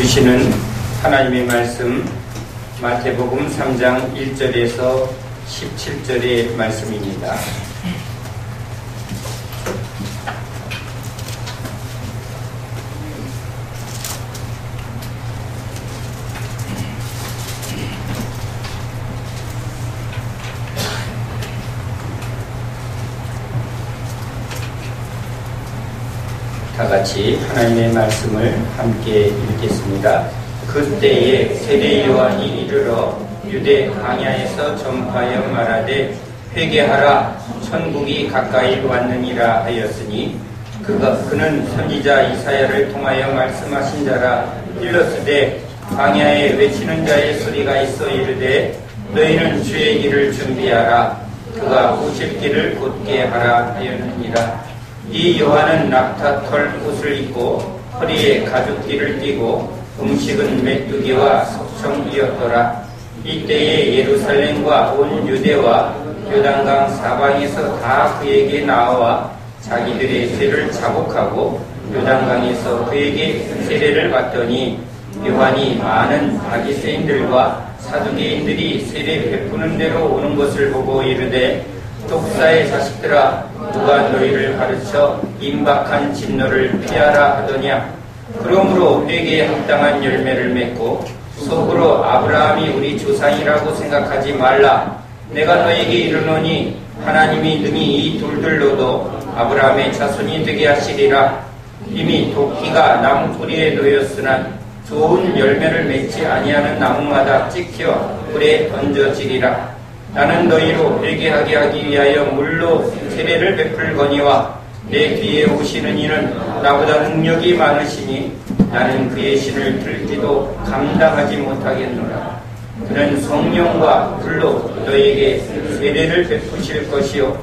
주시는 하나님의 말씀 마태복음 3장 1절에서 17절의 말씀입니다. 다 같이 하나님의 말씀을 함께 읽겠습니다. 그때에 세례 요한이 이르러 유대 광야에서 전파하여 말하되 회개하라 천국이 가까이 왔느니라 하였으니 그는 선지자 이사야를 통하여 말씀하신 자라. 일렀으되 광야에 외치는 자의 소리가 있어 이르되 너희는 주의 길을 준비하라 그가 오실 길을 곧게 하라 하였느니라. 이 요한은 낙타털 옷을 입고 허리에 가죽띠를 띠고 음식은 메뚜기와 석청이었더라. 이때에 예루살렘과 온 유대와 요단강 사방에서 다 그에게 나와 자기들의 죄를 자복하고 요단강에서 그에게 세례를 받더니 요한이 많은 바리새인들과 사두개인들이 세례 베푸는 대로 오는 것을 보고 이르되 독사의 자식들아 누가 너희를 가르쳐 임박한 진노를 피하라 하더냐. 그러므로 회개에 합당한 열매를 맺고 속으로 아브라함이 우리 조상이라고 생각하지 말라. 내가 너에게 이르노니 하나님이 능히 이 돌들로도 아브라함의 자손이 되게 하시리라. 이미 도끼가 나무 뿌리에 놓였으나 좋은 열매를 맺지 아니하는 나무마다 찍혀 불에 던져지리라. 나는 너희로 회개하게 하기 위하여 물로 세례를 베풀거니와 내 뒤에 오시는 이는 나보다 능력이 많으시니 나는 그의 신을 들지도 감당하지 못하겠노라. 그는 성령과 불로 너희에게 세례를 베푸실 것이요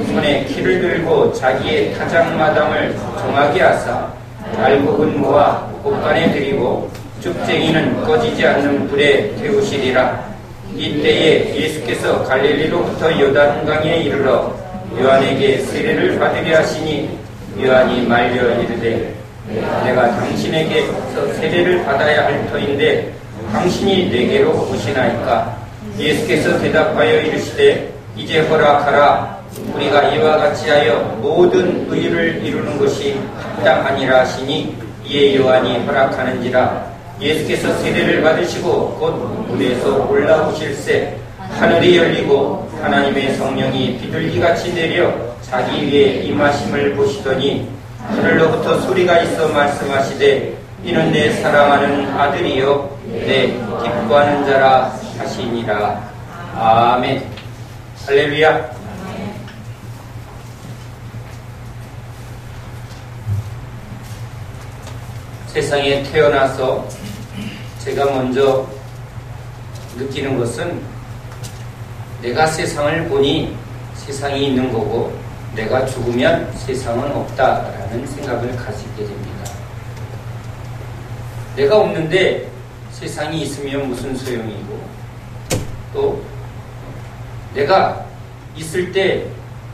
손에 키를 들고 자기의 타작마당을 정하게 하사 알곡은 모아 곳간에 들이고 쭉쟁이는 꺼지지 않는 불에 태우시리라. 이때에 예수께서 갈릴리로부터 요단강에 이르러 요한에게 세례를 받으려 하시니 요한이 말려 이르되 내가 당신에게서 세례를 받아야 할 터인데 당신이 내게로 오시나이까. 예수께서 대답하여 이르시되 이제 허락하라. 우리가 이와 같이 하여 모든 의를 이루는 것이 합당하니라 하시니 이에 요한이 허락하는지라. 예수께서 세례를 받으시고 곧 물에서 올라오실새 하늘이 열리고 하나님의 성령이 비둘기같이 내려 자기 위에 임하심을 보시더니 하늘로부터 소리가 있어 말씀하시되 이는 내 사랑하는 아들이요 내 기뻐하는 자라 하시니라. 아멘. 할렐루야. 세상에 태어나서 제가 먼저 느끼는 것은 내가 세상을 보니 세상이 있는 거고 내가 죽으면 세상은 없다라는 생각을 가지게 됩니다. 내가 없는데 세상이 있으면 무슨 소용이고 또 내가 있을 때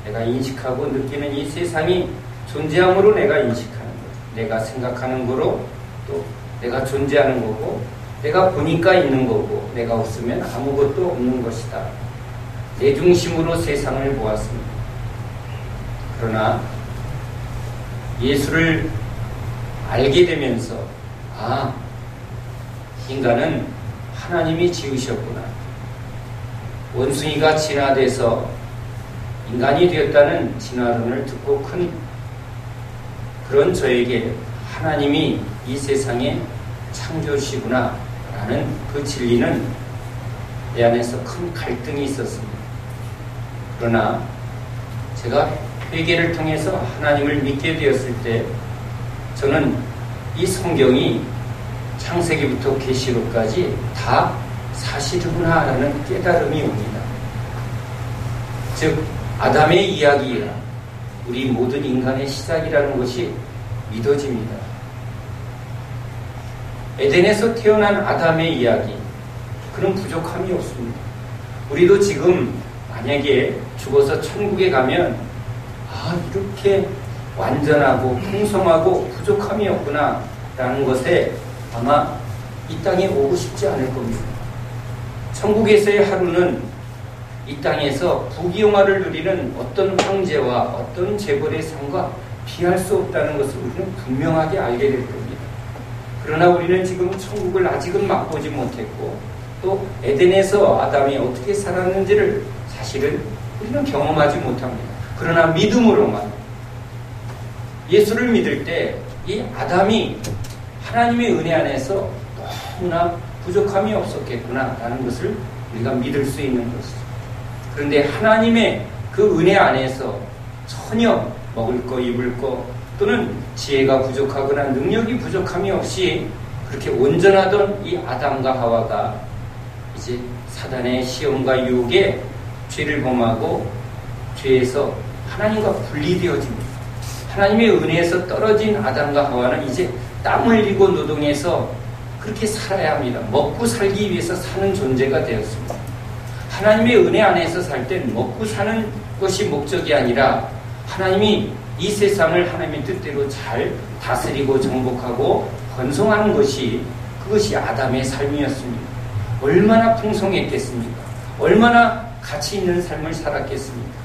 내가 인식하고 느끼는 이 세상이 존재함으로 내가 인식하는 거예요. 내가 생각하는 거로 또 내가 존재하는 거고 내가 보니까 있는 거고 내가 없으면 아무것도 없는 것이다. 내 중심으로 세상을 보았습니다. 그러나 예수를 알게 되면서 인간은 하나님이 지으셨구나. 원숭이가 진화돼서 인간이 되었다는 진화론을 듣고 큰 그런 저에게 하나님이 이 세상에 창조시구나 라는 그 진리는 내 안에서 큰 갈등이 있었습니다. 그러나 제가 회개를 통해서 하나님을 믿게 되었을 때 저는 이 성경이 창세기부터 계시록까지 다 사실이구나 라는 깨달음이 옵니다. 즉 아담의 이야기가 우리 모든 인간의 시작이라는 것이 믿어집니다. 에덴에서 태어난 아담의 이야기, 그런 부족함이 없습니다. 우리도 지금 만약에 죽어서 천국에 가면 이렇게 완전하고 풍성하고 부족함이 없구나 라는 것에 아마 이 땅에 오고 싶지 않을 겁니다. 천국에서의 하루는 이 땅에서 부귀영화를 누리는 어떤 황제와 어떤 재벌의 상과 비할 수 없다는 것을 우리는 분명하게 알게 될 겁니다. 그러나 우리는 지금 천국을 아직은 맛보지 못했고 또 에덴에서 아담이 어떻게 살았는지를 사실은 우리는 경험하지 못합니다. 그러나 믿음으로만 예수를 믿을 때 이 아담이 하나님의 은혜 안에서 너무나 부족함이 없었겠구나라는 것을 우리가 믿을 수 있는 것이죠. 그런데 하나님의 그 은혜 안에서 전혀 먹을 거, 입을 거 또는 지혜가 부족하거나 능력이 부족함이 없이 그렇게 온전하던 이 아담과 하와가 이제 사단의 시험과 유혹에 죄를 범하고 죄에서 하나님과 분리되어집니다. 하나님의 은혜에서 떨어진 아담과 하와는 이제 땀 흘리고 노동해서 그렇게 살아야 합니다. 먹고 살기 위해서 사는 존재가 되었습니다. 하나님의 은혜 안에서 살 땐 먹고 사는 것이 목적이 아니라 하나님이 이 세상을 하나님의 뜻대로 잘 다스리고 정복하고 번성하는 것이 그것이 아담의 삶이었습니다. 얼마나 풍성했겠습니까? 얼마나 가치 있는 삶을 살았겠습니까?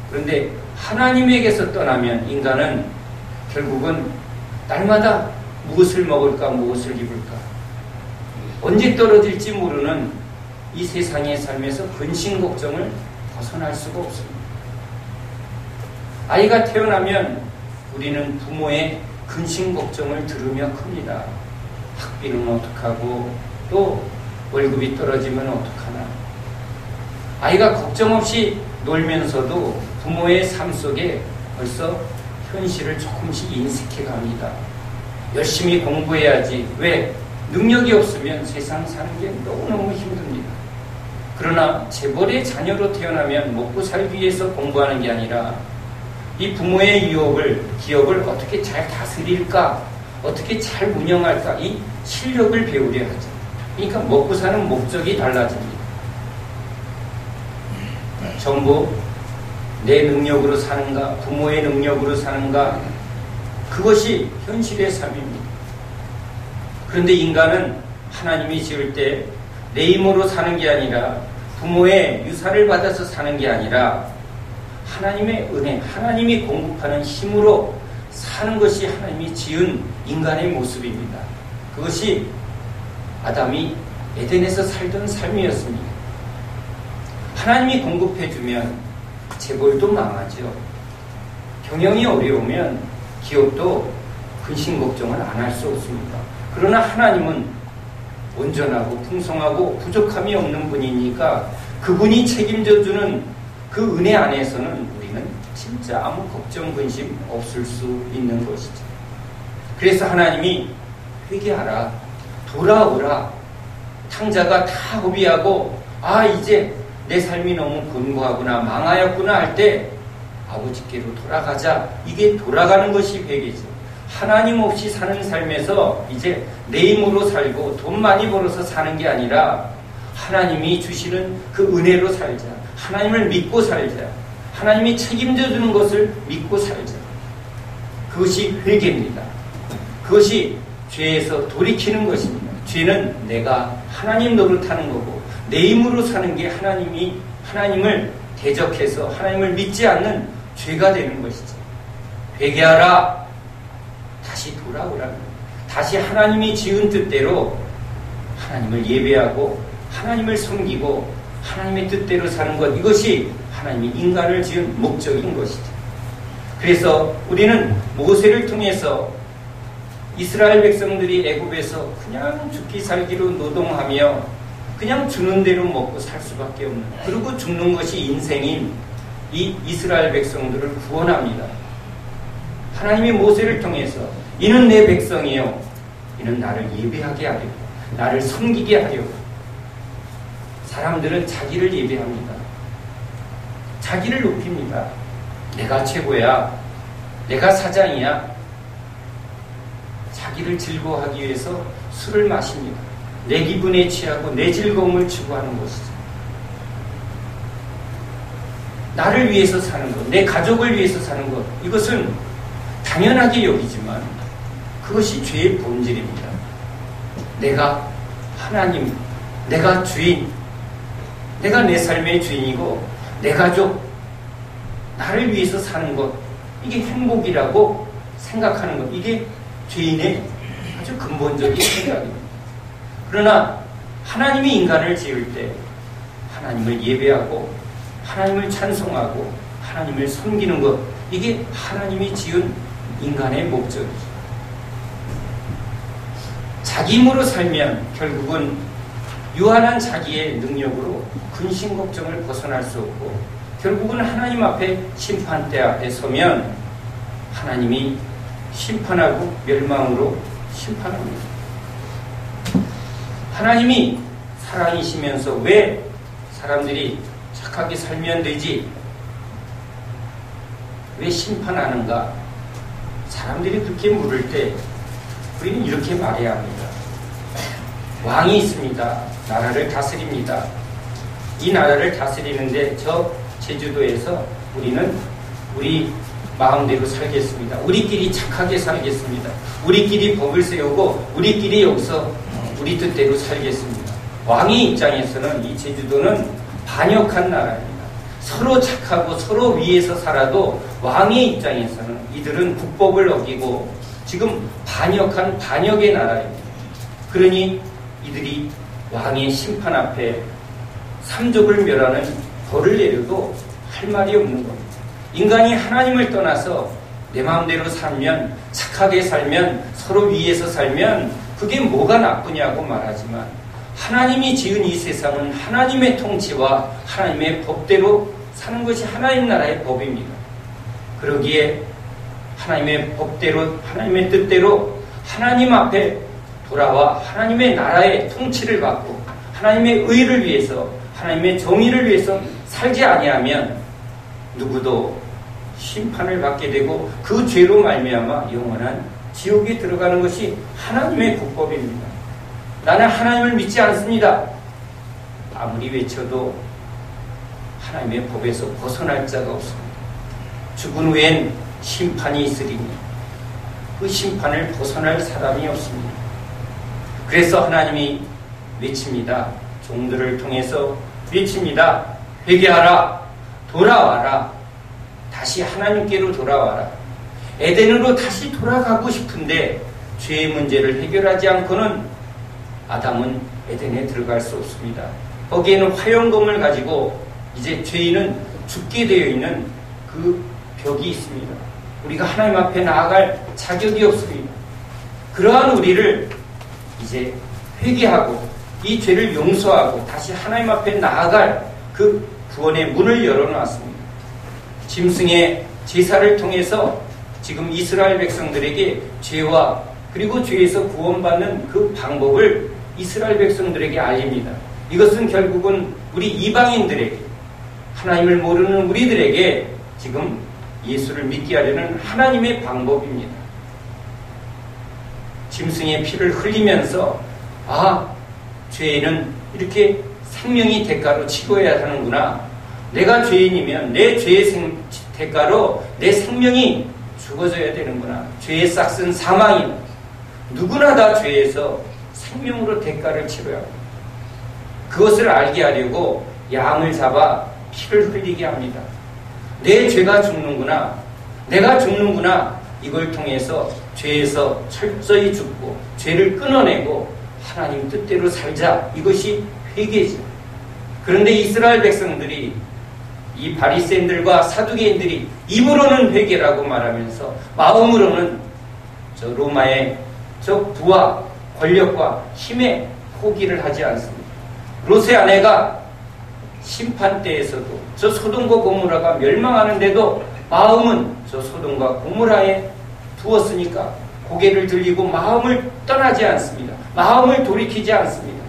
그런데 하나님에게서 떠나면 인간은 결국은 날마다 무엇을 먹을까, 무엇을 입을까, 언제 떨어질지 모르는 이 세상의 삶에서 근심 걱정을 벗어날 수가 없습니다. 아이가 태어나면 우리는 부모의 근심 걱정을 들으며 큽니다. 학비는 어떡하고 또 월급이 떨어지면 어떡하나. 아이가 걱정 없이 놀면서도 부모의 삶 속에 벌써 현실을 조금씩 인식해 갑니다. 열심히 공부해야지. 왜? 능력이 없으면 세상 사는 게 너무너무 힘듭니다. 그러나 재벌의 자녀로 태어나면 먹고 살기 위해서 공부하는 게 아니라 이 부모의 유혹을, 기업을 어떻게 잘 다스릴까, 어떻게 잘 운영할까, 이 실력을 배우려 하죠. 그러니까 먹고 사는 목적이 달라집니다. 전부 내 능력으로 사는가, 부모의 능력으로 사는가, 그것이 현실의 삶입니다. 그런데 인간은 하나님이 지을 때 내 힘으로 사는 게 아니라 부모의 유산을 받아서 사는 게 아니라 하나님의 은혜, 하나님이 공급하는 힘으로 사는 것이 하나님이 지은 인간의 모습입니다. 그것이 아담이 에덴에서 살던 삶이었습니다. 하나님이 공급해주면 재벌도 망하죠. 경영이 어려우면 기업도 근심 걱정을 안 할 수 없습니다. 그러나 하나님은 온전하고 풍성하고 부족함이 없는 분이니까 그분이 책임져주는 그 은혜 안에서는 우리는 진짜 아무 걱정, 근심 없을 수 있는 것이죠. 그래서 하나님이 회개하라, 돌아오라, 탕자가 다 허비하고 이제 내 삶이 너무 곤고하구나, 망하였구나 할 때 아버지께로 돌아가자. 이게 돌아가는 것이 회개죠. 하나님 없이 사는 삶에서 이제 내 힘으로 살고 돈 많이 벌어서 사는 게 아니라 하나님이 주시는 그 은혜로 살자. 하나님을 믿고 살자. 하나님이 책임져 주는 것을 믿고 살자. 그것이 회개입니다. 그것이 죄에서 돌이키는 것입니다. 죄는 내가 하나님 노릇하는 거고 내 힘으로 사는 게 하나님을 대적해서 하나님을 믿지 않는 죄가 되는 것이죠. 회개하라. 다시 돌아오라는 거예요. 다시 하나님이 지은 뜻대로 하나님을 예배하고 하나님을 섬기고 하나님의 뜻대로 사는 것, 이것이 하나님이 인간을 지은 목적인 것이죠. 그래서 우리는 모세를 통해서 이스라엘 백성들이 애굽에서 그냥 죽기 살기로 노동하며 그냥 주는 대로 먹고 살 수밖에 없는, 그리고 죽는 것이 인생인 이 이스라엘 백성들을 구원합니다. 하나님이 모세를 통해서 이는 내 백성이요, 이는 나를 예배하게 하려고, 나를 섬기게 하려고. 사람들은 자기를 예배합니다. 자기를 높입니다. 내가 최고야, 내가 사장이야. 자기를 즐거워하기 위해서 술을 마십니다. 내 기분에 취하고 내 즐거움을 추구하는 것이죠. 나를 위해서 사는 것, 내 가족을 위해서 사는 것, 이것은 당연하게 여기지만 그것이 죄의 본질입니다. 내가 하나님, 내가 주인, 내가 내 삶의 주인이고 내 가족, 나를 위해서 사는 것, 이게 행복이라고 생각하는 것, 이게 죄인의 아주 근본적인 생각입니다. 그러나 하나님이 인간을 지을 때 하나님을 예배하고 하나님을 찬송하고 하나님을 섬기는 것, 이게 하나님이 지은 인간의 목적이죠. 자기 힘으로 살면 결국은 유한한 자기의 능력으로 근심 걱정을 벗어날 수 없고 결국은 하나님 앞에 심판대 앞에 서면 하나님이 심판하고 멸망으로 심판합니다. 하나님이 사랑이시면서 왜 사람들이 착하게 살면 되지? 왜 심판하는가? 사람들이 그렇게 물을 때 우리는 이렇게 말해야 합니다. 왕이 있습니다. 나라를 다스립니다. 이 나라를 다스리는데 저 제주도에서 우리는 우리 마음대로 살겠습니다. 우리끼리 착하게 살겠습니다. 우리끼리 법을 세우고 우리끼리 여기서 우리 뜻대로 살겠습니다. 왕의 입장에서는 이 제주도는 반역한 나라입니다. 서로 착하고 서로 위에서 살아도 왕의 입장에서는 이들은 국법을 어기고 지금 반역한 반역의 나라입니다. 그러니 이들이 왕의 심판 앞에 삼족을 멸하는 벌을 내려도 할 말이 없는 겁니다. 인간이 하나님을 떠나서 내 마음대로 살면, 착하게 살면, 서로 위에서 살면 그게 뭐가 나쁘냐고 말하지만 하나님이 지은 이 세상은 하나님의 통치와 하나님의 법대로 사는 것이 하나님 나라의 법입니다. 그러기에 하나님의 법대로, 하나님의 뜻대로 하나님 앞에 돌아와 하나님의 나라의 통치를 받고 하나님의 의를 위해서, 하나님의 정의를 위해서 살지 아니하면 누구도 심판을 받게 되고 그 죄로 말미암아 영원한 지옥에 들어가는 것이 하나님의 국법입니다. 나는 하나님을 믿지 않습니다. 아무리 외쳐도 하나님의 법에서 벗어날 자가 없습니다. 죽은 후엔 심판이 있으리니 그 심판을 벗어날 사람이 없습니다. 그래서 하나님이 외칩니다. 종들을 통해서 외칩니다. 회개하라, 돌아와라, 다시 하나님께로 돌아와라. 에덴으로 다시 돌아가고 싶은데 죄의 문제를 해결하지 않고는 아담은 에덴에 들어갈 수 없습니다. 거기에는 화형검을 가지고 이제 죄인은 죽게 되어 있는 그 벽이 있습니다. 우리가 하나님 앞에 나아갈 자격이 없습니다. 그러한 우리를 이제 회개하고 이 죄를 용서하고 다시 하나님 앞에 나아갈 그 구원의 문을 열어놨습니다. 짐승의 제사를 통해서 지금 이스라엘 백성들에게 죄와 그리고 죄에서 구원받는 그 방법을 이스라엘 백성들에게 알립니다. 이것은 결국은 우리 이방인들에게, 하나님을 모르는 우리들에게 지금 예수를 믿게 하려는 하나님의 방법입니다. 짐승의 피를 흘리면서 죄는 이렇게 생명이 대가로 치러야 하는구나. 내가 죄인이면 내 죄의 대가로 내 생명이 죽어져야 되는구나. 죄의 싹은 사망이다. 누구나 다 죄에서 생명으로 대가를 치러야 합니다. 그것을 알게 하려고 양을 잡아 피를 흘리게 합니다. 내 죄가 죽는구나. 내가 죽는구나. 이걸 통해서 죄에서 철저히 죽고 죄를 끊어내고 하나님 뜻대로 살자. 이것이 회개죠. 그런데 이스라엘 백성들이, 이 바리새인들과 사두개인들이 입으로는 회개라고 말하면서 마음으로는 저 로마의 저 부와 권력과 힘에 포기를 하지 않습니다. 롯의 아내가 심판 때에서도 저 소돔과 고모라가 멸망하는데도 마음은 저 소돔과 고모라에 두었으니까 고개를 들리고 마음을 떠나지 않습니다. 마음을 돌이키지 않습니다.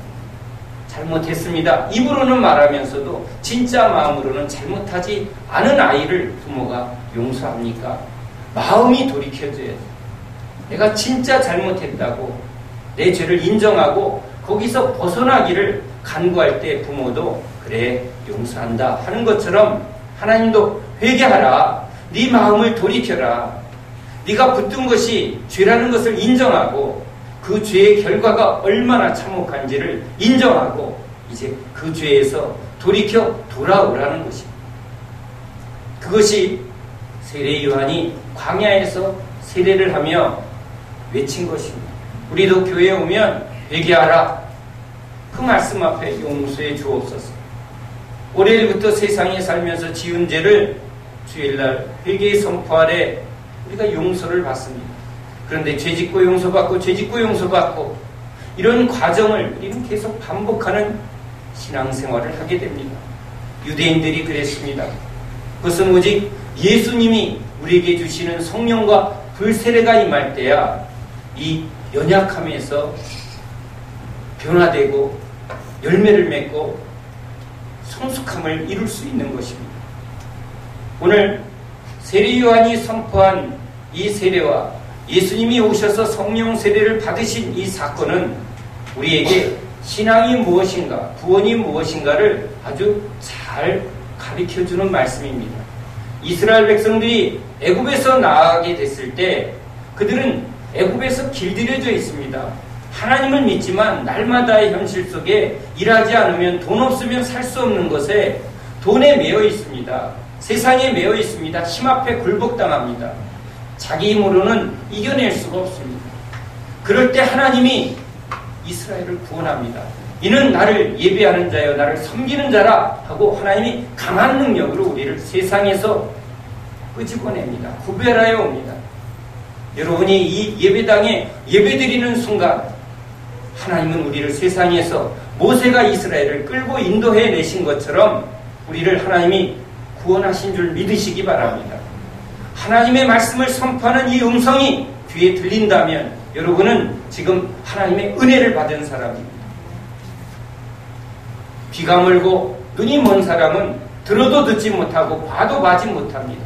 잘못했습니다. 입으로는 말하면서도 진짜 마음으로는 잘못하지 않은 아이를 부모가 용서합니까? 마음이 돌이켜져야지. 내가 진짜 잘못했다고 내 죄를 인정하고 거기서 벗어나기를 간구할 때 부모도 그래 용서한다 하는 것처럼 하나님도 회개하라. 네 마음을 돌이켜라. 네가 붙든 것이 죄라는 것을 인정하고 그 죄의 결과가 얼마나 참혹한지를 인정하고 이제 그 죄에서 돌이켜 돌아오라는 것입니다. 그것이 세례 요한이 광야에서 세례를 하며 외친 것입니다. 우리도 교회에 오면 회개하라. 그 말씀 앞에 용서해 주옵소서. 올해부터 세상에 살면서 지은 죄를 주일날 회개의 선포 아래 우리가 용서를 받습니다. 그런데 죄짓고 용서받고 죄짓고 용서받고 이런 과정을 우리는 계속 반복하는 신앙생활을 하게 됩니다. 유대인들이 그랬습니다. 그것은 오직 예수님이 우리에게 주시는 성령과 불세례가 임할 때야 이 연약함에서 변화되고 열매를 맺고 성숙함을 이룰 수 있는 것입니다. 오늘 세례 요한이 선포한 이 세례와 예수님이 오셔서 성령 세례를 받으신 이 사건은 우리에게 신앙이 무엇인가, 구원이 무엇인가를 아주 잘 가르쳐주는 말씀입니다. 이스라엘 백성들이 애굽에서 나가게 됐을 때 그들은 애굽에서 길들여져 있습니다. 하나님을 믿지만 날마다의 현실 속에 일하지 않으면 돈 없으면 살 수 없는 것에 돈에 매여 있습니다. 세상에 매여 있습니다. 힘 앞에 굴복당합니다. 자기 힘으로는 이겨낼 수가 없습니다. 그럴 때 하나님이 이스라엘을 구원합니다. 이는 나를 예배하는 자여 나를 섬기는 자라 하고 하나님이 강한 능력으로 우리를 세상에서 끄집어냅니다. 구별하여 옵니다. 여러분이 이 예배당에 예배드리는 순간 하나님은 우리를 세상에서 모세가 이스라엘을 끌고 인도해 내신 것처럼 우리를 하나님이 구원하신 줄 믿으시기 바랍니다. 하나님의 말씀을 선포하는 이 음성이 귀에 들린다면 여러분은 지금 하나님의 은혜를 받은 사람입니다. 귀가 멀고 눈이 먼 사람은 들어도 듣지 못하고 봐도 봐지 못합니다.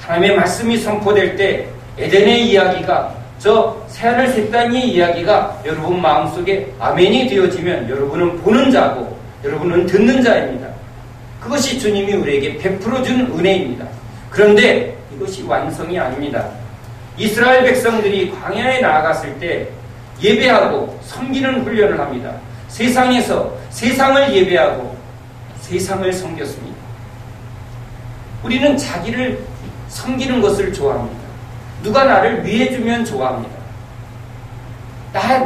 하나님의 말씀이 선포될 때 에덴의 이야기가 저 새하늘 새 땅의 이야기가 여러분 마음속에 아멘이 되어지면 여러분은 보는 자고 여러분은 듣는 자입니다. 그것이 주님이 우리에게 베풀어준 은혜입니다. 그런데 이것이 완성이 아닙니다. 이스라엘 백성들이 광야에 나아갔을 때 예배하고 섬기는 훈련을 합니다. 세상에서 세상을 예배하고 세상을 섬겼습니다. 우리는 자기를 섬기는 것을 좋아합니다. 누가 나를 위해주면 좋아합니다.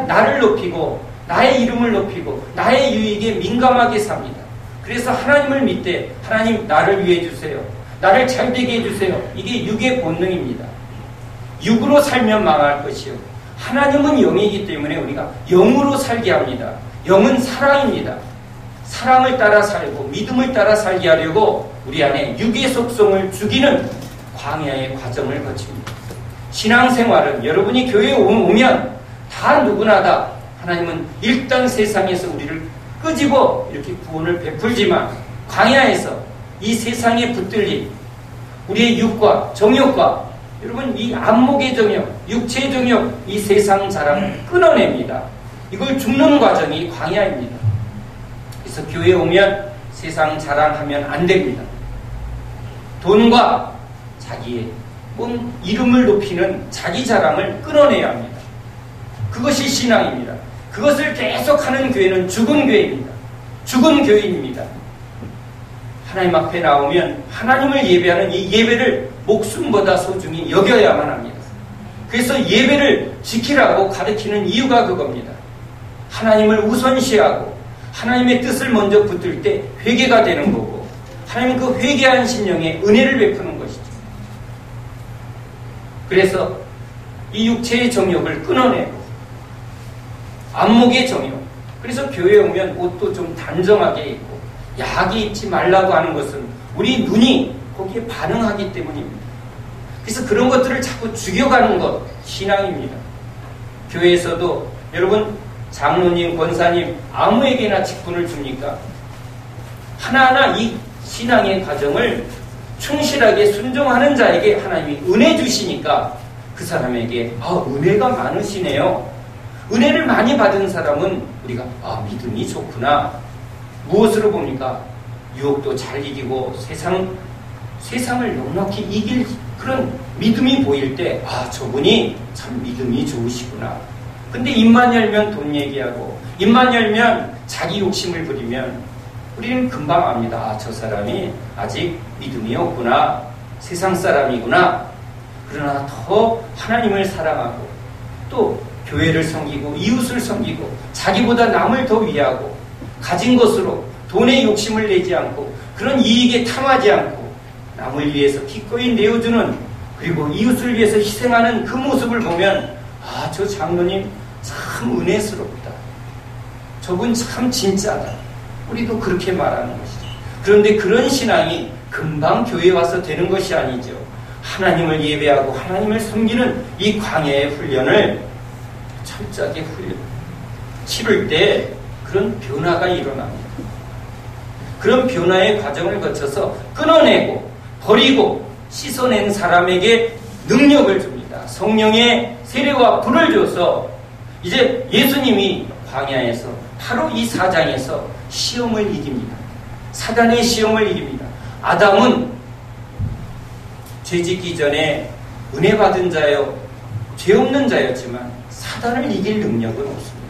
나를 높이고 나의 이름을 높이고 나의 유익에 민감하게 삽니다. 그래서 하나님을 믿되 하나님 나를 위해 주세요. 나를 잘되게 해주세요. 이게 육의 본능입니다. 육으로 살면 망할 것이요. 하나님은 영이기 때문에 우리가 영으로 살게 합니다. 영은 사랑입니다. 사랑을 따라 살고 믿음을 따라 살게 하려고 우리 안에 육의 속성을 죽이는 광야의 과정을 거칩니다. 신앙생활은 여러분이 교회에 오면 다 누구나 다 하나님은 일단 세상에서 우리를 끄집어 이렇게 구원을 베풀지만 광야에서 이 세상에 붙들린 우리의 육과 정욕과 여러분 이 안목의 정욕, 육체의 정욕, 이 세상 자랑을 끊어냅니다. 이걸 죽는 과정이 광야입니다. 그래서 교회에 오면 세상 자랑하면 안 됩니다. 돈과 자기의 이름을 높이는 자기 자랑을 끊어내야 합니다. 그것이 신앙입니다. 그것을 계속하는 교회는 죽은 교회입니다. 죽은 교인입니다. 하나님 앞에 나오면 하나님을 예배하는 이 예배를 목숨보다 소중히 여겨야만 합니다. 그래서 예배를 지키라고 가르치는 이유가 그겁니다. 하나님을 우선시하고 하나님의 뜻을 먼저 붙들 때 회개가 되는 거고 하나님 그 회개한 심령에 은혜를 베푸는 것이죠. 그래서 이 육체의 정욕을 끊어내고 안목의 정욕, 그래서 교회에 오면 옷도 좀 단정하게 입고 야하게 입지 말라고 하는 것은 우리 눈이 거기에 반응하기 때문입니다. 그래서 그런 것들을 자꾸 죽여가는 것 신앙입니다. 교회에서도 여러분 장로님, 권사님 아무에게나 직분을 줍니까? 하나하나 이 신앙의 과정을 충실하게 순종하는 자에게 하나님이 은혜 주시니까 그 사람에게 은혜가 많으시네요. 은혜를 많이 받은 사람은 우리가 믿음이 좋구나. 무엇으로 봅니까? 유혹도 잘 이기고 세상을 넉넉히 이길 그런 믿음이 보일 때 저분이 참 믿음이 좋으시구나. 근데 입만 열면 돈 얘기하고 입만 열면 자기 욕심을 부리면 우리는 금방 압니다. 아, 저 사람이 아직 믿음이 없구나. 세상 사람이구나. 그러나 더 하나님을 사랑하고 또 교회를 섬기고 이웃을 섬기고 자기보다 남을 더 위하고 가진 것으로 돈에 욕심을 내지 않고 그런 이익에 탐하지 않고 남을 위해서 기꺼이 내어주는 그리고 이웃을 위해서 희생하는 그 모습을 보면 아, 저 장로님 참 은혜스럽다. 저분 참 진짜다. 우리도 그렇게 말하는 것이죠. 그런데 그런 신앙이 금방 교회에 와서 되는 것이 아니죠. 하나님을 예배하고 하나님을 섬기는 이 광야의 훈련을 철저하게 치를 때 그런 변화가 일어납니다. 그런 변화의 과정을 거쳐서 끊어내고 버리고 씻어낸 사람에게 능력을 줍니다. 성령의 세례와 불을 줘서 이제 예수님이 광야에서 바로 이 4장에서 시험을 이깁니다. 사단의 시험을 이깁니다. 아담은 죄짓기 전에 은혜 받은 자요 죄 없는 자였지만 사단을 이길 능력은 없습니다.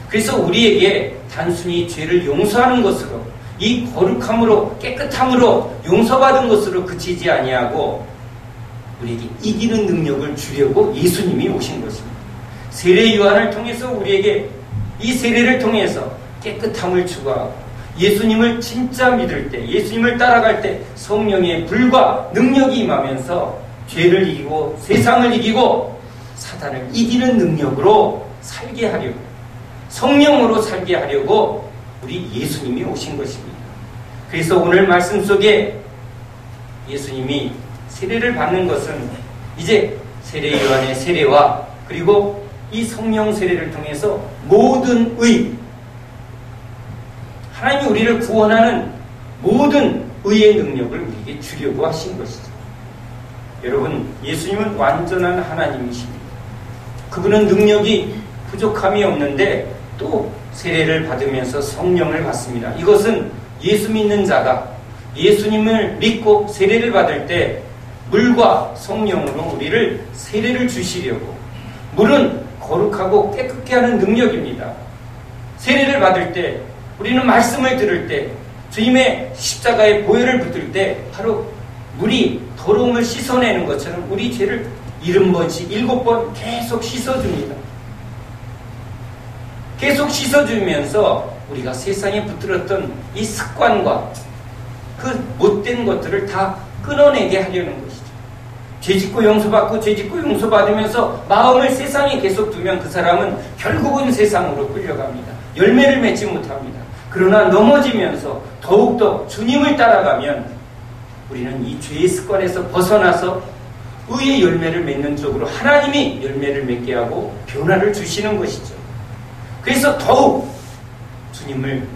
그래서 우리에게 단순히 죄를 용서하는 것으로 이 거룩함으로 깨끗함으로 용서받은 것으로 그치지 아니하고 우리에게 이기는 능력을 주려고 예수님이 오신 것입니다. 세례 요한을 통해서 우리에게 이 세례를 통해서 깨끗함을 추구하고 예수님을 진짜 믿을 때 예수님을 따라갈 때 성령의 불과 능력이 임하면서 죄를 이기고 세상을 이기고 사단을 이기는 능력으로 살게 하려고 성령으로 살게 하려고 우리 예수님이 오신 것입니다. 그래서 오늘 말씀 속에 예수님이 세례를 받는 것은 이제 세례 요한의 세례와 그리고 이 성령 세례를 통해서 모든 하나님이 우리를 구원하는 모든 의의 능력을 우리에게 주려고 하신 것이죠. 여러분, 예수님은 완전한 하나님이십니다. 그분은 능력이 부족함이 없는데 또 세례를 받으면서 성령을 받습니다. 이것은 예수 믿는 자가 예수님을 믿고 세례를 받을 때 물과 성령으로 우리를 세례를 주시려고 물은 거룩하고 깨끗게 하는 능력입니다. 세례를 받을 때 우리는 말씀을 들을 때 주님의 십자가의 보혈을 붙들 때 바로 물이 더러움을 씻어내는 것처럼 우리 죄를 70번씩 7번 계속 씻어줍니다. 계속 씻어주면서 우리가 세상에 붙들었던 이 습관과 그 못된 것들을 다 끊어내게 하려는 것이죠. 죄짓고 용서받고 죄짓고 용서받으면서 마음을 세상에 계속 두면 그 사람은 결국은 세상으로 끌려갑니다. 열매를 맺지 못합니다. 그러나 넘어지면서 더욱더 주님을 따라가면 우리는 이 죄의 습관에서 벗어나서 의의 열매를 맺는 쪽으로 하나님이 열매를 맺게 하고 변화를 주시는 것이죠. 그래서 더욱 주님을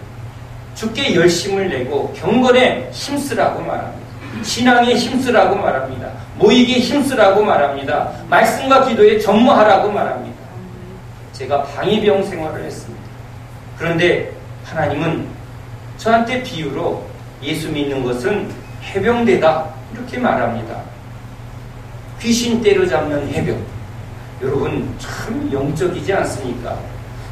주께 열심을 내고 경건에 힘쓰라고 말합니다. 신앙에 힘쓰라고 말합니다. 모이기에 힘쓰라고 말합니다. 말씀과 기도에 전무하라고 말합니다. 제가 방위병 생활을 했습니다. 그런데 하나님은 저한테 비유로 예수 믿는 것은 해병대다 이렇게 말합니다. 귀신 때려잡는 해병. 여러분 참 영적이지 않습니까?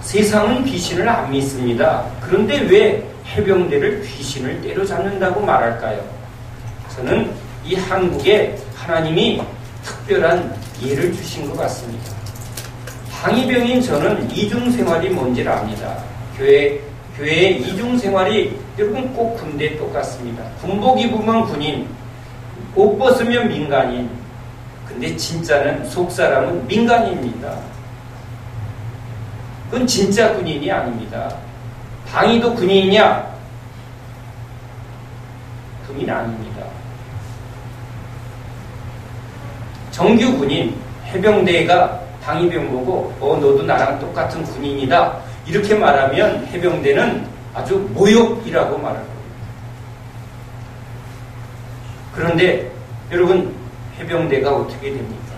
세상은 귀신을 안 믿습니다. 그런데 왜 해병대를 귀신을 때려잡는다고 말할까요? 저는 이 한국에 하나님이 특별한 예를 주신 것 같습니다. 방위병인 저는 이중생활이 뭔지를 압니다. 교회의 이중생활이 여러분 꼭 군대에 똑같습니다. 군복 입으면 군인, 옷 벗으면 민간인. 근데 진짜는 속사람은 민간인입니다. 그건 진짜 군인이 아닙니다. 방위도 군인이냐? 군인 아닙니다. 정규 군인, 해병대가 방위병 보고 너도 나랑 똑같은 군인이다 이렇게 말하면 해병대는 아주 모욕이라고 말할 겁니다. 그런데 여러분 해병대가 어떻게 됩니까?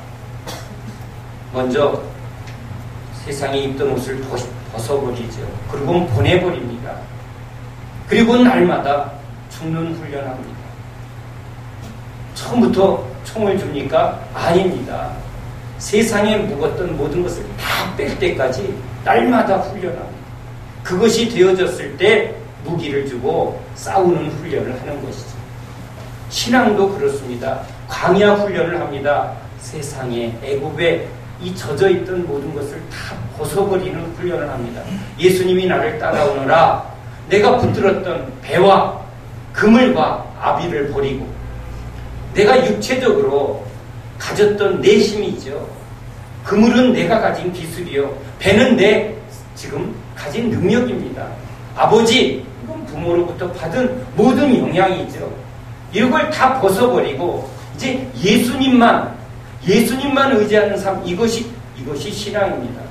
먼저 세상에 입던 옷을 벗어버리죠. 그리고 보내버립니다. 그리고 날마다 죽는 훈련합니다. 처음부터 총을 줍니까? 아닙니다. 세상에 묵었던 모든 것을 다 뺄 때까지 날마다 훈련합니다. 그것이 되어졌을 때 무기를 주고 싸우는 훈련을 하는 것이죠. 신앙도 그렇습니다. 광야 훈련을 합니다. 세상에 애굽에 이 젖어있던 모든 것을 다 벗어버리는 훈련을 합니다. 예수님이 나를 따라오너라. 내가 붙들었던 배와 그물과 아비를 버리고 내가 육체적으로 가졌던 내심이죠. 그물은 내가 가진 기술이요. 배는 내 지금 가진 능력입니다. 아버지, 이건 부모로부터 받은 모든 영향이죠. 이걸 다 벗어버리고 이제 예수님만 의지하는 삶, 이것이 신앙입니다.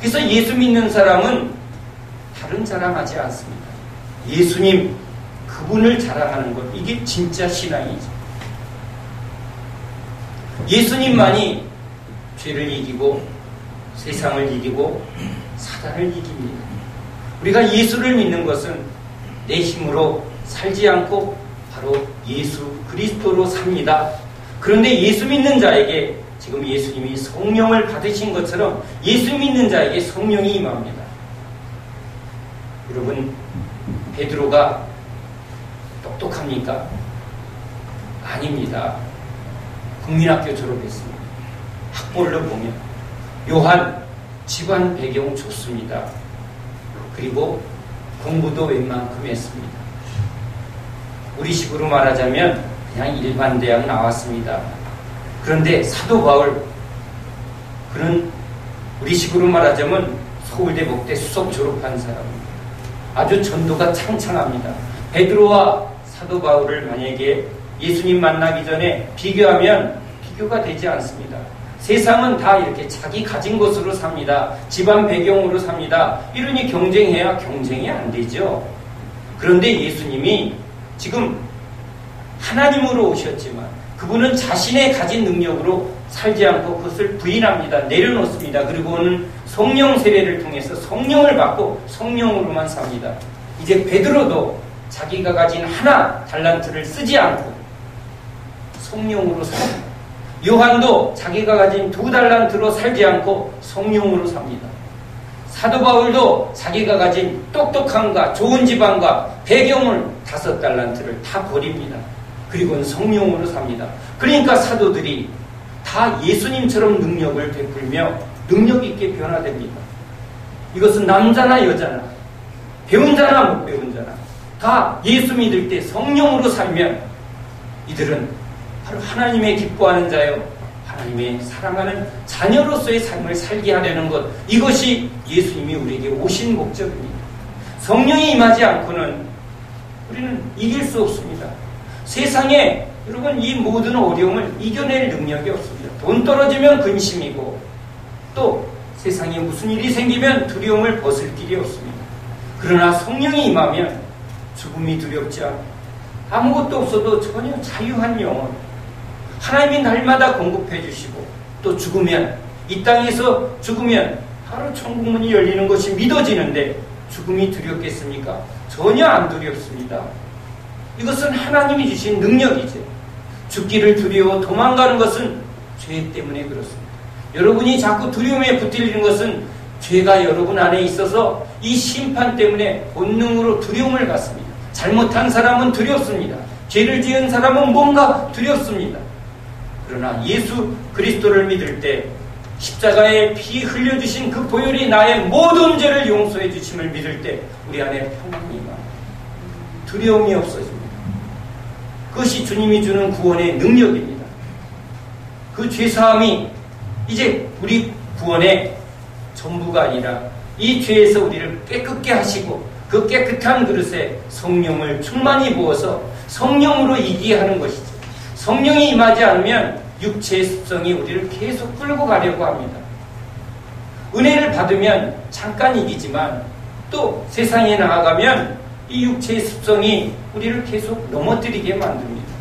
그래서 예수 믿는 사람은 다른 자랑하지 않습니다. 예수님, 그분을 자랑하는 것, 이게 진짜 신앙이죠. 예수님만이 죄를 이기고 세상을 이기고 사단을 이깁니다. 우리가 예수를 믿는 것은 내 힘으로 살지 않고 바로 예수 그리스도로 삽니다. 그런데 예수 믿는 자에게 지금 예수님이 성령을 받으신 것처럼 예수 믿는 자에게 성령이 임합니다. 여러분, 베드로가 똑똑합니까? 아닙니다. 국민학교 졸업했습니다. 학벌로 보면 요한 집안 배경 좋습니다. 그리고 공부도 웬만큼 했습니다. 우리식으로 말하자면 그냥 일반 대학 나왔습니다. 그런데 사도 바울, 그는 우리식으로 말하자면 서울대 목대 수석 졸업한 사람입니다. 아주 전도가 창창합니다. 베드로와 사도 바울을 만약에 예수님 만나기 전에 비교하면 비교가 되지 않습니다. 세상은 다 이렇게 자기 가진 것으로 삽니다. 집안 배경으로 삽니다. 이러니 경쟁해야 경쟁이 안 되죠. 그런데 예수님이 지금 하나님으로 오셨지만 그분은 자신의 가진 능력으로 살지 않고 그것을 부인합니다. 내려놓습니다. 그리고는 성령 세례를 통해서 성령을 받고 성령으로만 삽니다. 이제 베드로도 자기가 가진 하나 달란트를 쓰지 않고 성령으로 삽니다. 요한도 자기가 가진 2달란트로 살지 않고 성령으로 삽니다. 사도 바울도 자기가 가진 똑똑함과 좋은 집안과 배경을 5달란트를 다 버립니다. 그리고는 성령으로 삽니다. 그러니까 사도들이 다 예수님처럼 능력을 베풀며 능력 있게 변화됩니다. 이것은 남자나 여자나 배운 자나 못 배운 자나 다 예수 믿을 때 성령으로 살면 이들은 바로 하나님의 기뻐하는 자요, 하나님의 사랑하는 자녀로서의 삶을 살게 하려는 것, 이것이 예수님이 우리에게 오신 목적입니다. 성령이 임하지 않고는 우리는 이길 수 없습니다. 세상에 여러분 이 모든 어려움을 이겨낼 능력이 없습니다. 돈 떨어지면 근심이고 또 세상에 무슨 일이 생기면 두려움을 벗을 길이 없습니다. 그러나 성령이 임하면 죽음이 두렵지 않고 아무것도 없어도 전혀 자유한 영혼, 하나님이 날마다 공급해 주시고 또 죽으면 이 땅에서 죽으면 바로 천국문이 열리는 것이 믿어지는데 죽음이 두렵겠습니까? 전혀 안 두렵습니다. 이것은 하나님이 주신 능력이죠. 죽기를 두려워 도망가는 것은 죄 때문에 그렇습니다. 여러분이 자꾸 두려움에 붙들리는 것은 죄가 여러분 안에 있어서 이 심판 때문에 본능으로 두려움을 갖습니다. 잘못한 사람은 두렵습니다. 죄를 지은 사람은 뭔가 두렵습니다. 그러나 예수 그리스도를 믿을 때 십자가에 피 흘려주신 그 보혈이 나의 모든 죄를 용서해 주심을 믿을 때 우리 안에 평안이 임합니다. 두려움이 없어집니다. 그것이 주님이 주는 구원의 능력입니다. 그 죄사함이 이제 우리 구원의 전부가 아니라 이 죄에서 우리를 깨끗게 하시고 그 깨끗한 그릇에 성령을 충만히 부어서 성령으로 이기게 하는 것이죠. 성령이 임하지 않으면 육체의 습성이 우리를 계속 끌고 가려고 합니다. 은혜를 받으면 잠깐 이기지만 또 세상에 나아가면 이 육체의 습성이 우리를 계속 넘어뜨리게 만듭니다.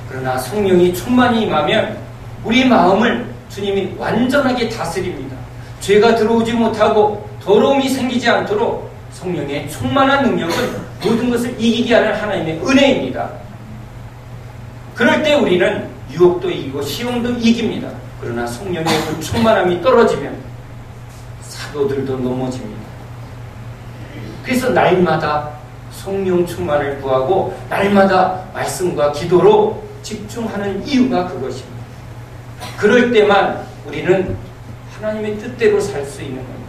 그러나 성령이 충만히 임하면 우리 마음을 주님이 완전하게 다스립니다. 죄가 들어오지 못하고 더러움이 생기지 않도록 성령의 충만한 능력은 모든 것을 이기게 하는 하나님의 은혜입니다. 그럴 때 우리는 유혹도 이기고 시험도 이깁니다. 그러나 성령의 그 충만함이 떨어지면 사도들도 넘어집니다. 그래서 날마다 성령 충만을 구하고 날마다 말씀과 기도로 집중하는 이유가 그것입니다. 그럴 때만 우리는 하나님의 뜻대로 살 수 있는 겁니다.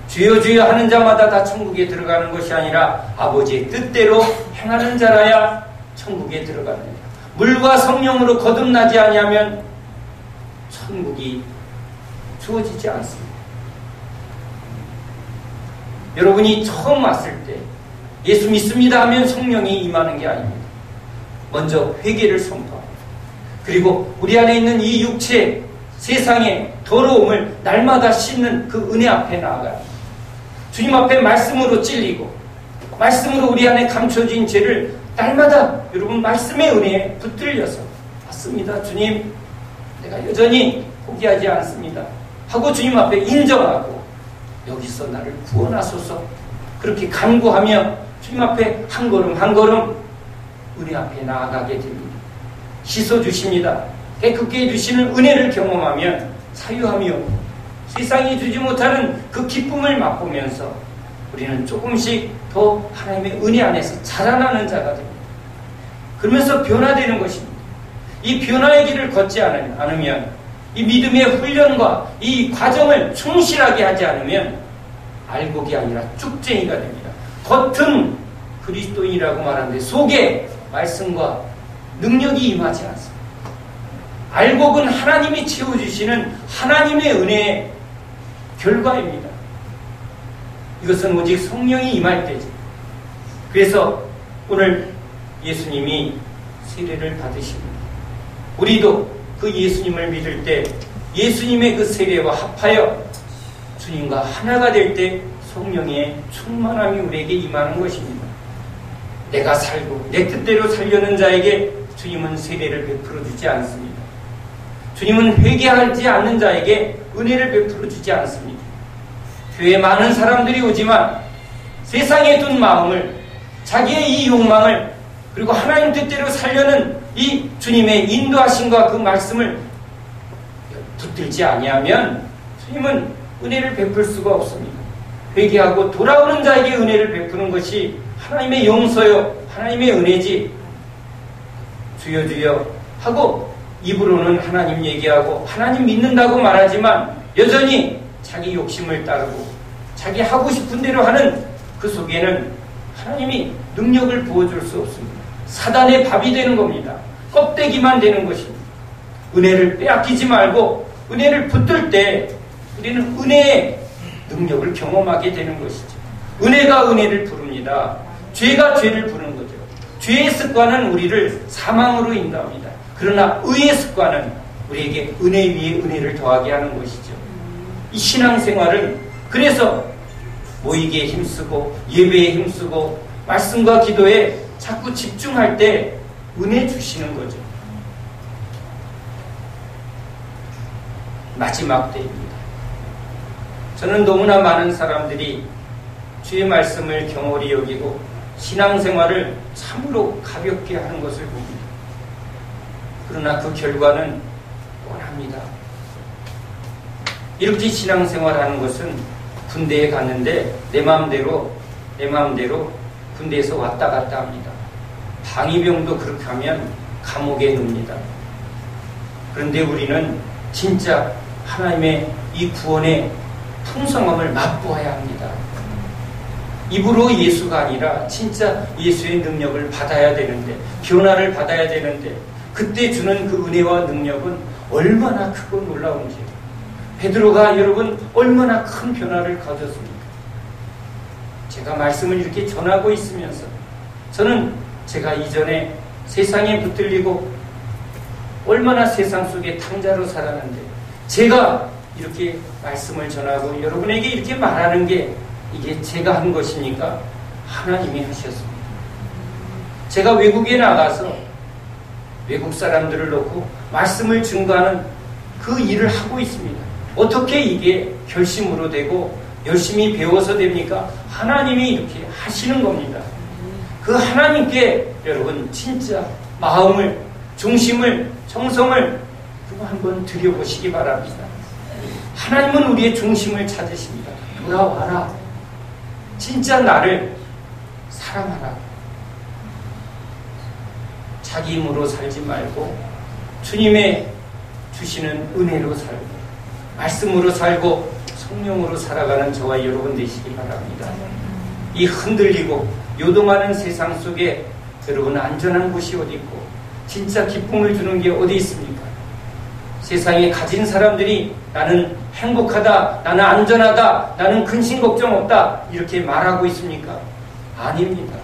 주여 주여 하는 자마다 다 천국에 들어가는 것이 아니라 아버지의 뜻대로 행하는 자라야 천국에 들어가는 자. 물과 성령으로 거듭나지 아니하면 천국이 주어지지 않습니다. 여러분이 처음 왔을 때 예수 믿습니다 하면 성령이 임하는 게 아닙니다. 먼저 회개를 선포합니다. 그리고 우리 안에 있는 이 육체, 세상의 더러움을 날마다 씻는 그 은혜 앞에 나아가요. 주님 앞에 말씀으로 찔리고 말씀으로 우리 안에 감춰진 죄를 날마다 여러분 말씀의 은혜에 붙들려서 맞습니다. 주님, 내가 여전히 포기하지 않습니다 하고 주님 앞에 인정하고 여기서 나를 구원하소서 그렇게 간구하며 주님 앞에 한 걸음 한 걸음 은혜 앞에 나아가게 됩니다. 씻어주십니다. 깨끗게 해주시는 은혜를 경험하면 사유함이 없고 세상이 주지 못하는 그 기쁨을 맛보면서 우리는 조금씩 더 하나님의 은혜 안에서 자라나는 자가 됩니다. 그러면서 변화되는 것입니다. 이 변화의 길을 걷지 않으면 이 믿음의 훈련과 이 과정을 충실하게 하지 않으면 알곡이 아니라 쭉쟁이가 됩니다. 겉은 그리스도인이라고 말하는데 속에 말씀과 능력이 임하지 않습니다. 알곡은 하나님이 채워주시는 하나님의 은혜의 결과입니다. 이것은 오직 성령이 임할 때지. 그래서 오늘 예수님이 세례를 받으십니다. 우리도 그 예수님을 믿을 때 예수님의 그 세례와 합하여 주님과 하나가 될 때 성령의 충만함이 우리에게 임하는 것입니다. 내가 살고 내 뜻대로 살려는 자에게 주님은 세례를 베풀어 주지 않습니다. 주님은 회개하지 않는 자에게 은혜를 베풀어 주지 않습니다. 교회에 많은 사람들이 오지만 세상에 둔 마음을 자기의 이 욕망을 그리고 하나님 뜻대로 살려는 이 주님의 인도하심과 그 말씀을 붙들지 아니하면 주님은 은혜를 베풀 수가 없습니다. 회개하고 돌아오는 자에게 은혜를 베푸는 것이 하나님의 용서요 하나님의 은혜지. 주여 주여 하고 입으로는 하나님 얘기하고 하나님 믿는다고 말하지만 여전히 자기 욕심을 따르고 자기 하고 싶은 대로 하는 그 속에는 하나님이 능력을 부어줄 수 없습니다. 사단의 밥이 되는 겁니다. 껍데기만 되는 것입니다. 은혜를 빼앗기지 말고 은혜를 붙들 때 우리는 은혜의 능력을 경험하게 되는 것이죠. 은혜가 은혜를 부릅니다. 죄가 죄를 부르는 거죠. 죄의 습관은 우리를 사망으로 인도합니다. 그러나 의의 습관은 우리에게 은혜 위에 은혜를 더하게 하는 것이죠. 이 신앙생활은 그래서 모이기에 힘쓰고 예배에 힘쓰고 말씀과 기도에 자꾸 집중할 때 은혜 주시는 거죠. 마지막 때입니다. 저는 너무나 많은 사람들이 주의 말씀을 경홀히 여기고 신앙생활을 참으로 가볍게 하는 것을 봅니다. 그러나 그 결과는 뻔합니다. 이렇게 신앙생활하는 것은 군대에 갔는데 내 마음대로 군대에서 왔다 갔다 합니다. 방위병도 그렇게 하면 감옥에 넣습니다. 그런데 우리는 진짜 하나님의 이 구원의 풍성함을 맛보아야 합니다. 입으로 예수가 아니라 진짜 예수의 능력을 받아야 되는데 변화를 받아야 되는데 그때 주는 그 은혜와 능력은 얼마나 크고 놀라운지 베드로가 여러분 얼마나 큰 변화를 가졌습니까? 제가 말씀을 이렇게 전하고 있으면서 저는 제가 이전에 세상에 붙들리고 얼마나 세상 속에 탕자로 살았는데 제가 이렇게 말씀을 전하고 여러분에게 이렇게 말하는 게 이게 제가 한 것입니까? 하나님이 하셨습니다. 제가 외국에 나가서 외국 사람들을 놓고 말씀을 증거하는 그 일을 하고 있습니다. 어떻게 이게 결심으로 되고 열심히 배워서 됩니까? 하나님이 이렇게 하시는 겁니다. 그 하나님께 여러분 진짜 마음을 중심을 정성을 한번 들여보시기 바랍니다. 하나님은 우리의 중심을 찾으십니다. 돌아와라. 진짜 나를 사랑하라. 자기 힘으로 살지 말고 주님의 주시는 은혜로 살고 말씀으로 살고 성령으로 살아가는 저와 여러분 되시기 바랍니다. 이 흔들리고 요동하는 세상 속에 여러분 안전한 곳이 어디 있고 진짜 기쁨을 주는 게 어디 있습니까? 세상에 가진 사람들이 나는 행복하다, 나는 안전하다, 나는 근심 걱정 없다 이렇게 말하고 있습니까? 아닙니다.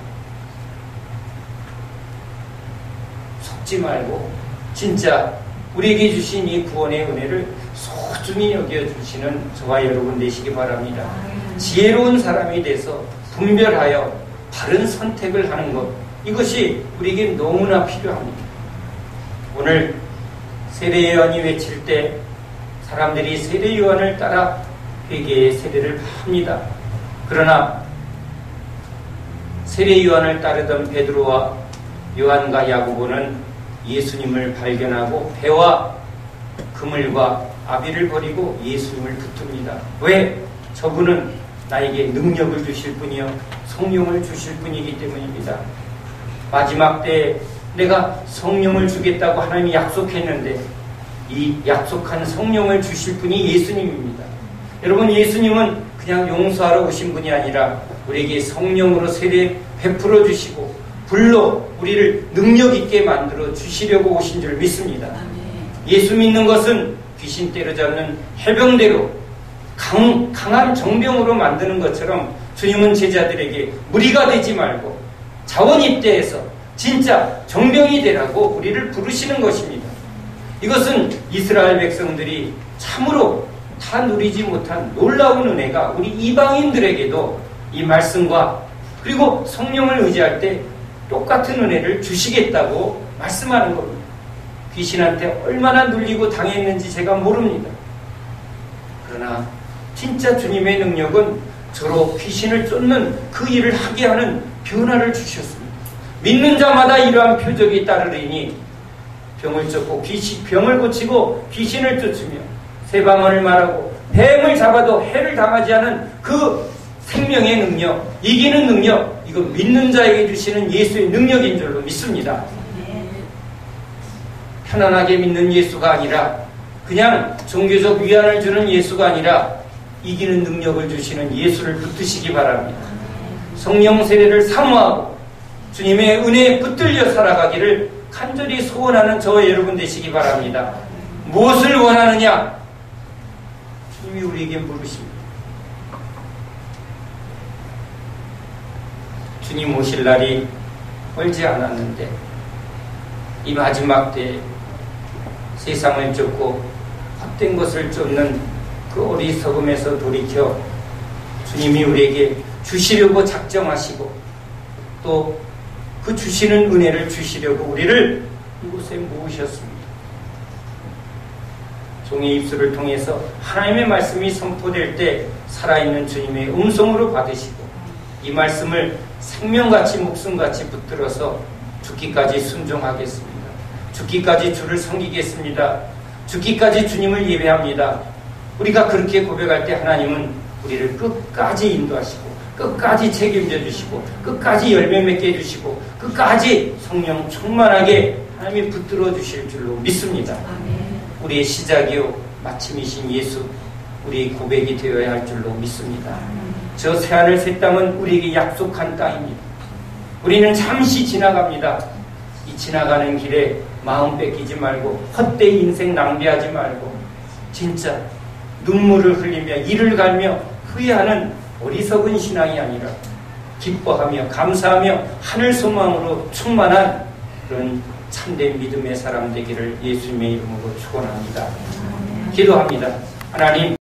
속지 말고 진짜 우리에게 주신 이 구원의 은혜를 소중히 여겨주시는 저와 여러분 되시기 바랍니다. 지혜로운 사람이 돼서 분별하여 바른 선택을 하는 것, 이것이 우리에게 너무나 필요합니다. 오늘 세례요한이 외칠 때 사람들이 세례요한을 따라 회개의 세례를 합니다. 그러나 세례요한을 따르던 베드로와 요한과 야고보는 예수님을 발견하고 배와 그물과 아비를 버리고 예수님을 붙듭니다. 왜? 저분은 나에게 능력을 주실 분이요 성령을 주실 분이기 때문입니다. 마지막 때에 내가 성령을 주겠다고 하나님이 약속했는데 이 약속한 성령을 주실 분이 예수님입니다. 여러분, 예수님은 그냥 용서하러 오신 분이 아니라 우리에게 성령으로 세례 베풀어 주시고 불로 우리를 능력 있게 만들어 주시려고 오신 줄 믿습니다. 예수 믿는 것은 귀신 때려잡는 해병대로 강한 정병으로 만드는 것처럼 주님은 제자들에게 무리가 되지 말고 자원 입대해서 진짜 정병이 되라고 우리를 부르시는 것입니다. 이것은 이스라엘 백성들이 참으로 다 누리지 못한 놀라운 은혜가 우리 이방인들에게도 이 말씀과 그리고 성령을 의지할 때 똑같은 은혜를 주시겠다고 말씀하는 겁니다. 귀신한테 얼마나 눌리고 당했는지 제가 모릅니다. 그러나 진짜 주님의 능력은 저로 귀신을 쫓는 그 일을 하게 하는 변화를 주셨습니다. 믿는 자마다 이러한 표적이 따르리니 병을 쫓고 병을 고치고 귀신을 쫓으며 새 방언을 말하고 뱀을 잡아도 해를 당하지 않은 그 생명의 능력, 이기는 능력, 이거 믿는 자에게 주시는 예수의 능력인 줄로 믿습니다. 편안하게 믿는 예수가 아니라 그냥 종교적 위안을 주는 예수가 아니라 이기는 능력을 주시는 예수를 붙드시기 바랍니다. 성령 세례를 사모하고 주님의 은혜에 붙들려 살아가기를 간절히 소원하는 저와 여러분 되시기 바랍니다. 무엇을 원하느냐? 주님이 우리에게 물으십니다. 주님 오실 날이 멀지 않았는데 이 마지막 때에 세상을 쫓고 헛된 것을 쫓는 그 어리석음에서 돌이켜 주님이 우리에게 주시려고 작정하시고 또 그 주시는 은혜를 주시려고 우리를 이곳에 모으셨습니다. 종의 입술을 통해서 하나님의 말씀이 선포될 때 살아있는 주님의 음성으로 받으시고 이 말씀을 생명같이 목숨같이 붙들어서 죽기까지 순종하겠습니다. 죽기까지 주를 섬기겠습니다. 죽기까지 주님을 예배합니다. 우리가 그렇게 고백할 때 하나님은 우리를 끝까지 인도하시고 끝까지 책임져 주시고 끝까지 열매 맺게 해주시고 끝까지 성령 충만하게 하나님이 붙들어 주실 줄로 믿습니다. 우리의 시작이요 마침이신 예수, 우리의 고백이 되어야 할 줄로 믿습니다. 저 새하늘 새 땅은 우리에게 약속한 땅입니다. 우리는 잠시 지나갑니다. 이 지나가는 길에 마음 뺏기지 말고 헛되이 인생 낭비하지 말고 진짜 눈물을 흘리며 이를 갈며 후회하는 어리석은 신앙이 아니라 기뻐하며 감사하며 하늘 소망으로 충만한 그런 참된 믿음의 사람 되기를 예수님의 이름으로 축원합니다. 기도합니다. 하나님,